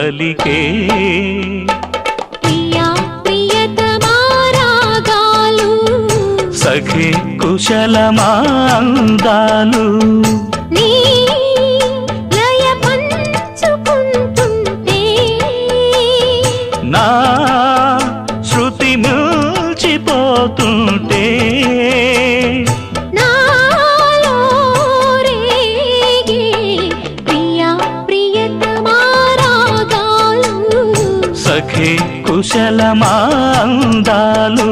పలికే ప్రియా ప్రియతమా రాగాలు సఖి కుశలమా అందాలు నీ లయ పంచుకుంటుంటే నా శృతి మిల్చిపోతుంటే నాలో రేగే ప్రియా ప్రియతమా రాగాలు సఖి కుశలమా అందాలు